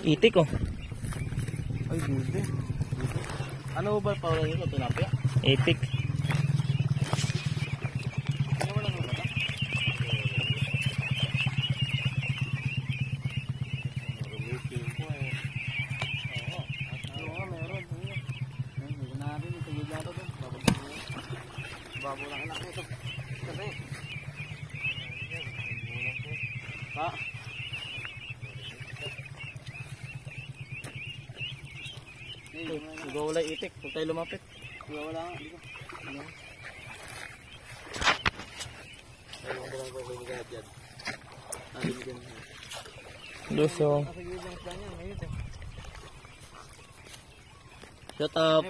Itik oh. Ay, hindi. Ano ba pa rin ito? Tilapia? Itik. Ano wala nang bata? Rumitin ko eh. Oo. Oo, meron. Hindi na natin ito. Bigla ito doon. Babo lang anak ito. Sabi. Pa. Sigaw wala itik. Huwag tayo lumapit. Sigaw wala nga. Dito. Ayaw ko lang kung bigay dyan. Ayaw dyan. Lusong. Shut up.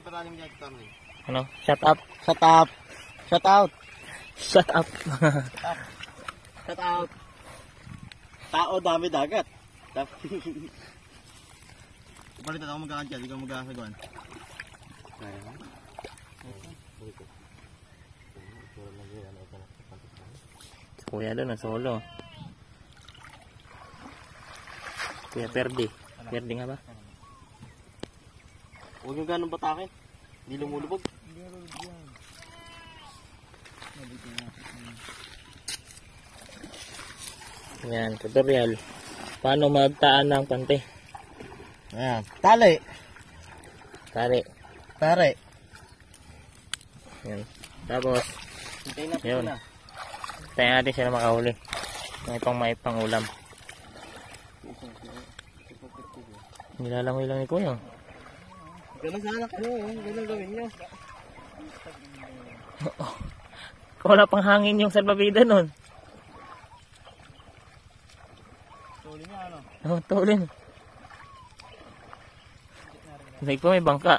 Ano? Shut up. Shut up. Shut out. Shut up. Shut out. Tao dami dagat. Palitan ako magkakantya. Hindi ka magkakasagawan. Kuya doon ang solo. Kuya Perdi. Perdi nga ba? Huwag yung ganun batakin. Hindi lumulubog. Yan, tutorial. Paano magtaan ng pante? Ayan. Tali. Tari. Tari. Yan. Tapos, Hintayin natin yun. sila. tayo natin sila makahuli. May pang ulam. Nilalangoy lang ni Kuya. Ganun sana kayo. Ganun gawin nyo. Wala pang hangin yung salbabida nun. Tuli niya ano? Oh, tulin. May bangka.